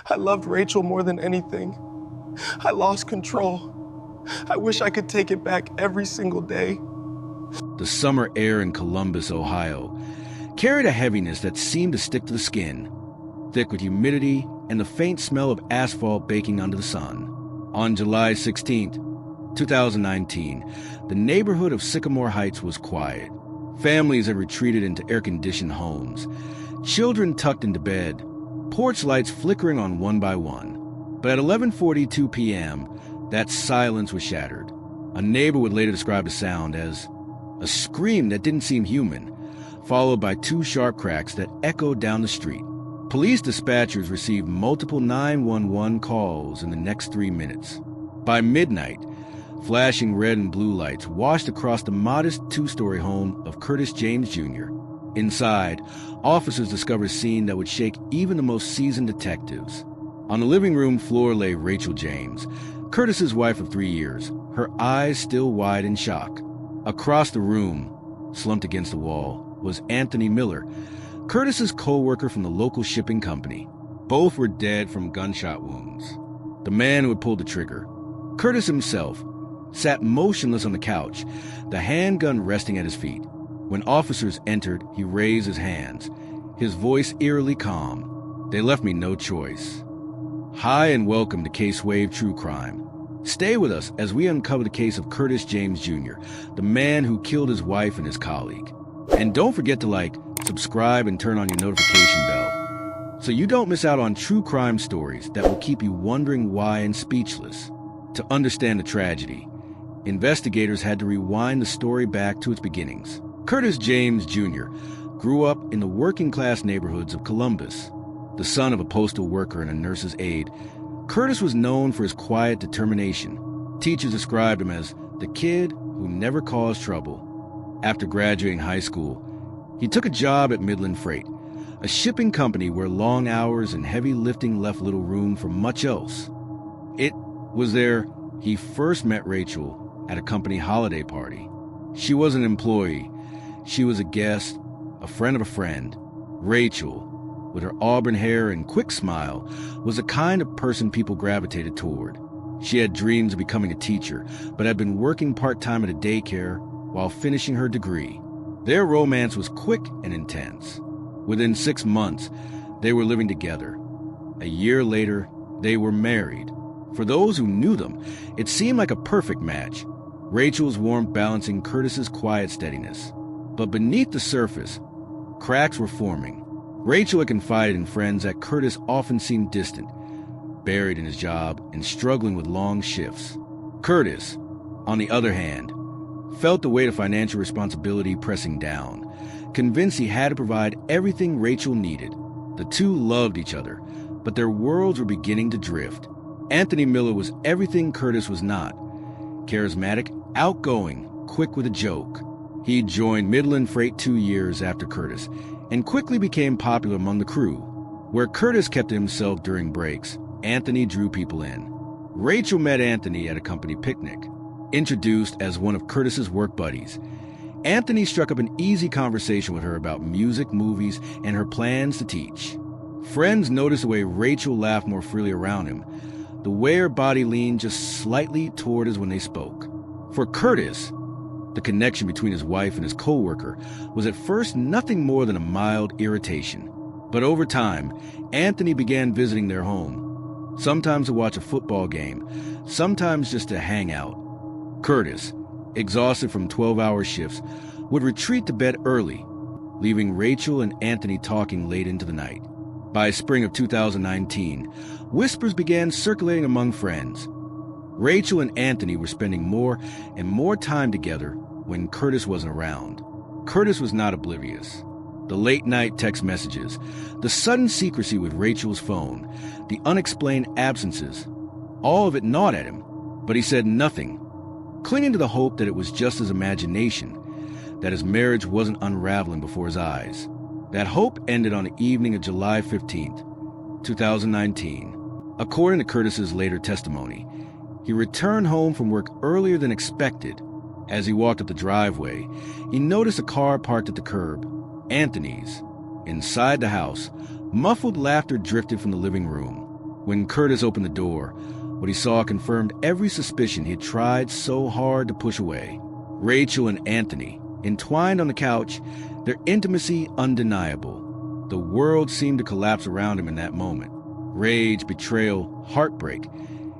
I loved Rachel more than anything. I lost control. I wish I could take it back every single day. The summer air in Columbus, Ohio, carried a heaviness that seemed to stick to the skin, thick with humidity and the faint smell of asphalt baking under the sun. On July 16th, 2019, the neighborhood of Sycamore Heights was quiet. Families had retreated into air-conditioned homes, children tucked into bed, porch lights flickering on one by one. But at 11:42 p.m., that silence was shattered. A neighbor would later describe the sound as a scream that didn't seem human, followed by two sharp cracks that echoed down the street. Police dispatchers received multiple 911 calls in the next 3 minutes. By midnight, flashing red and blue lights washed across the modest two-story home of Curtis James Jr. Inside, officers discovered a scene that would shake even the most seasoned detectives. On the living room floor lay Rachel James, Curtis's wife of 3 years, her eyes still wide in shock. Across the room, slumped against the wall, was Anthony Miller, Curtis's co-worker from the local shipping company. Both were dead from gunshot wounds. The man who had pulled the trigger, Curtis himself, sat motionless on the couch, the handgun resting at his feet. When officers entered, he raised his hands, his voice eerily calm. "They left me no choice." Hi and welcome to Case Wave True Crime. Stay with us as we uncover the case of Curtis James Jr., the man who killed his wife and his colleague. And don't forget to like, subscribe, and turn on your notification bell so you don't miss out on true crime stories that will keep you wondering why and speechless. To understand the tragedy, investigators had to rewind the story back to its beginnings. Curtis James Jr. grew up in the working-class neighborhoods of Columbus. The son of a postal worker and a nurse's aide, Curtis was known for his quiet determination. Teachers described him as the kid who never caused trouble. After graduating high school, he took a job at Midland Freight, a shipping company where long hours and heavy lifting left little room for much else. It was there he first met Rachel at a company holiday party. She was an employee. She was a guest, a friend of a friend. Rachel, with her auburn hair and quick smile, was the kind of person people gravitated toward. She had dreams of becoming a teacher, but had been working part-time at a daycare while finishing her degree. Their romance was quick and intense. Within 6 months, they were living together. A year later, they were married. For those who knew them, it seemed like a perfect match. Rachel's warmth balancing Curtis's quiet steadiness. But beneath the surface, cracks were forming. Rachel had confided in friends that Curtis often seemed distant, buried in his job and struggling with long shifts. Curtis, on the other hand, felt the weight of financial responsibility pressing down, convinced he had to provide everything Rachel needed. The two loved each other, but their worlds were beginning to drift. Anthony Miller was everything Curtis was not. Charismatic, outgoing, quick with a joke. He joined Midland Freight 2 years after Curtis and quickly became popular among the crew. Where Curtis kept to himself during breaks, Anthony drew people in. Rachel met Anthony at a company picnic. Introduced as one of Curtis's work buddies, Anthony struck up an easy conversation with her about music, movies, and her plans to teach. Friends noticed the way Rachel laughed more freely around him, the way her body leaned just slightly toward us when they spoke. For Curtis, the connection between his wife and his co-worker was at first nothing more than a mild irritation. But over time, Anthony began visiting their home, sometimes to watch a football game, sometimes just to hang out. Curtis, exhausted from 12-hour shifts, would retreat to bed early, leaving Rachel and Anthony talking late into the night. By spring of 2019, whispers began circulating among friends. Rachel and Anthony were spending more and more time together when Curtis wasn't around. Curtis was not oblivious. The late-night text messages, the sudden secrecy with Rachel's phone, the unexplained absences, all of it gnawed at him, but he said nothing, clinging to the hope that it was just his imagination, that his marriage wasn't unraveling before his eyes. That hope ended on the evening of July 15th, 2019. According to Curtis's later testimony, he returned home from work earlier than expected. As he walked up the driveway, he noticed a car parked at the curb, Anthony's. Inside the house, muffled laughter drifted from the living room. When Curtis opened the door, what he saw confirmed every suspicion he had tried so hard to push away. Rachel and Anthony, entwined on the couch, their intimacy undeniable. The world seemed to collapse around him in that moment. Rage, betrayal, heartbreak,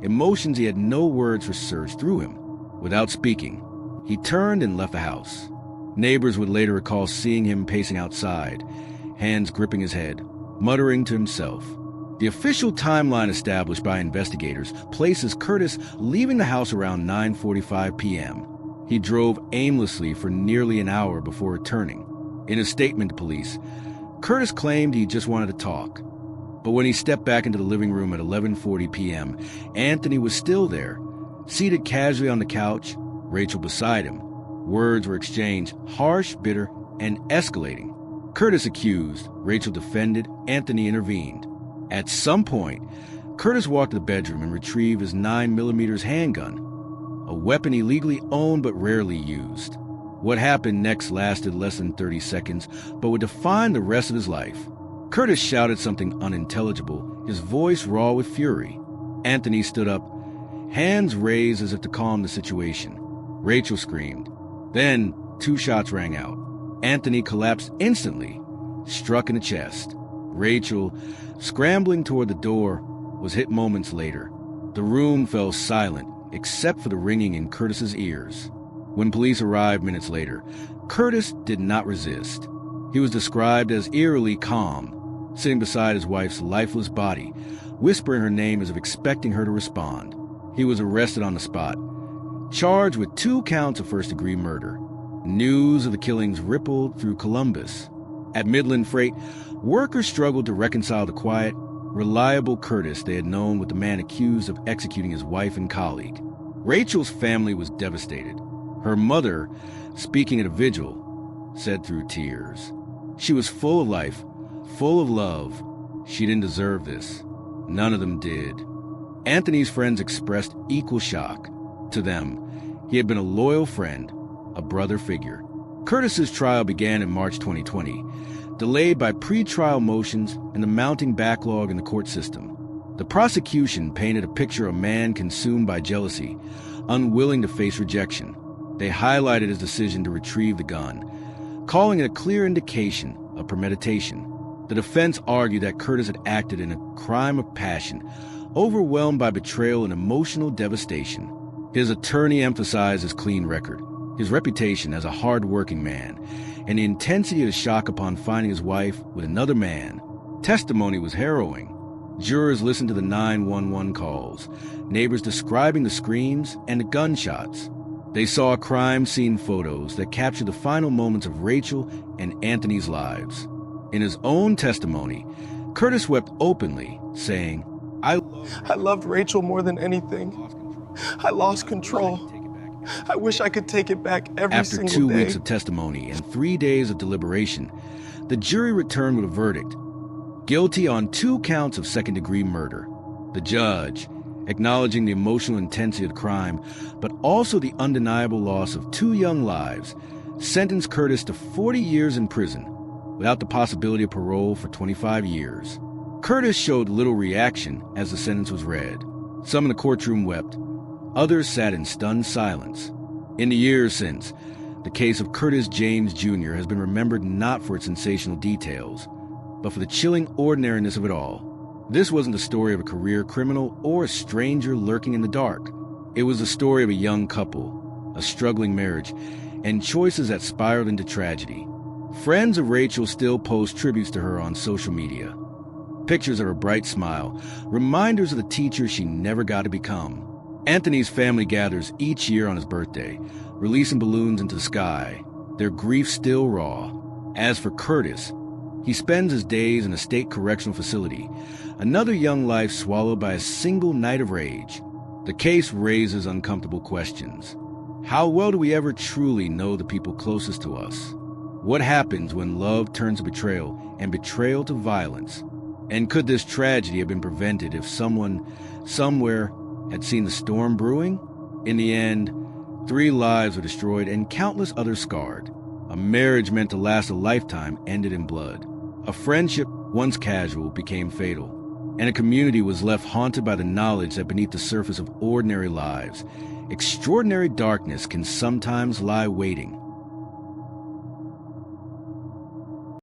emotions he had no words for surged through him. Without speaking, he turned and left the house. Neighbors would later recall seeing him pacing outside, hands gripping his head, muttering to himself. The official timeline established by investigators places Curtis leaving the house around 9:45 p.m. He drove aimlessly for nearly an hour before returning. In a statement to police, Curtis claimed he just wanted to talk. But when he stepped back into the living room at 11:40 p.m., Anthony was still there, seated casually on the couch, Rachel beside him. Words were exchanged, harsh, bitter, and escalating. Curtis accused, Rachel defended, Anthony intervened. At some point, Curtis walked to the bedroom and retrieved his 9mm handgun, a weapon he legally owned but rarely used. What happened next lasted less than 30 seconds, but would define the rest of his life. Curtis shouted something unintelligible, his voice raw with fury. Anthony stood up, hands raised as if to calm the situation. Rachel screamed. Then, 2 shots rang out. Anthony collapsed instantly, struck in the chest. Rachel, scrambling toward the door, was hit moments later. The room fell silent, except for the ringing in Curtis's ears. When police arrived minutes later, Curtis did not resist. He was described as eerily calm, sitting beside his wife's lifeless body, whispering her name as if expecting her to respond. He was arrested on the spot, charged with 2 counts of first-degree murder. News of the killings rippled through Columbus. At Midland Freight, workers struggled to reconcile the quiet, reliable Curtis they had known with the man accused of executing his wife and colleague. Rachel's family was devastated. Her mother, speaking at a vigil, said through tears, "She was full of life, full of love. She didn't deserve this. None of them did." Anthony's friends expressed equal shock. To them, he had been a loyal friend, a brother figure. Curtis's trial began in March 2020, delayed by pre-trial motions and the mounting backlog in the court system. The prosecution painted a picture of a man consumed by jealousy, unwilling to face rejection. They highlighted his decision to retrieve the gun, calling it a clear indication of premeditation. The defense argued that Curtis had acted in a crime of passion, overwhelmed by betrayal and emotional devastation. His attorney emphasized his clean record, his reputation as a hard-working man, and the intensity of the shock upon finding his wife with another man. Testimony was harrowing. Jurors listened to the 911 calls, neighbors describing the screams and the gunshots. They saw crime scene photos that captured the final moments of Rachel and Anthony's lives. In his own testimony, Curtis wept openly, saying, I loved Rachel more than anything. I lost control. I wish I could take it back every single day." After 2 weeks of testimony and 3 days of deliberation, the jury returned with a verdict: guilty on 2 counts of second-degree murder. The judge, acknowledging the emotional intensity of the crime, but also the undeniable loss of 2 young lives, sentenced Curtis to 40 years in prison, without the possibility of parole for 25 years. Curtis showed little reaction as the sentence was read. Some in the courtroom wept. Others sat in stunned silence. In the years since, the case of Curtis James Jr. has been remembered not for its sensational details, but for the chilling ordinariness of it all. This wasn't the story of a career criminal or a stranger lurking in the dark. It was the story of a young couple, a struggling marriage, and choices that spiraled into tragedy. Friends of Rachel still post tributes to her on social media. Pictures of her bright smile, reminders of the teacher she never got to become. Anthony's family gathers each year on his birthday, releasing balloons into the sky, their grief still raw. As for Curtis, he spends his days in a state correctional facility, another young life swallowed by a single night of rage. The case raises uncomfortable questions. How well do we ever truly know the people closest to us? What happens when love turns to betrayal and betrayal to violence? And could this tragedy have been prevented if someone, somewhere, had seen the storm brewing? In the end, 3 lives were destroyed and countless others scarred. A marriage meant to last a lifetime ended in blood. A friendship, once casual, became fatal. and a community was left haunted by the knowledge that beneath the surface of ordinary lives, extraordinary darkness can sometimes lie waiting.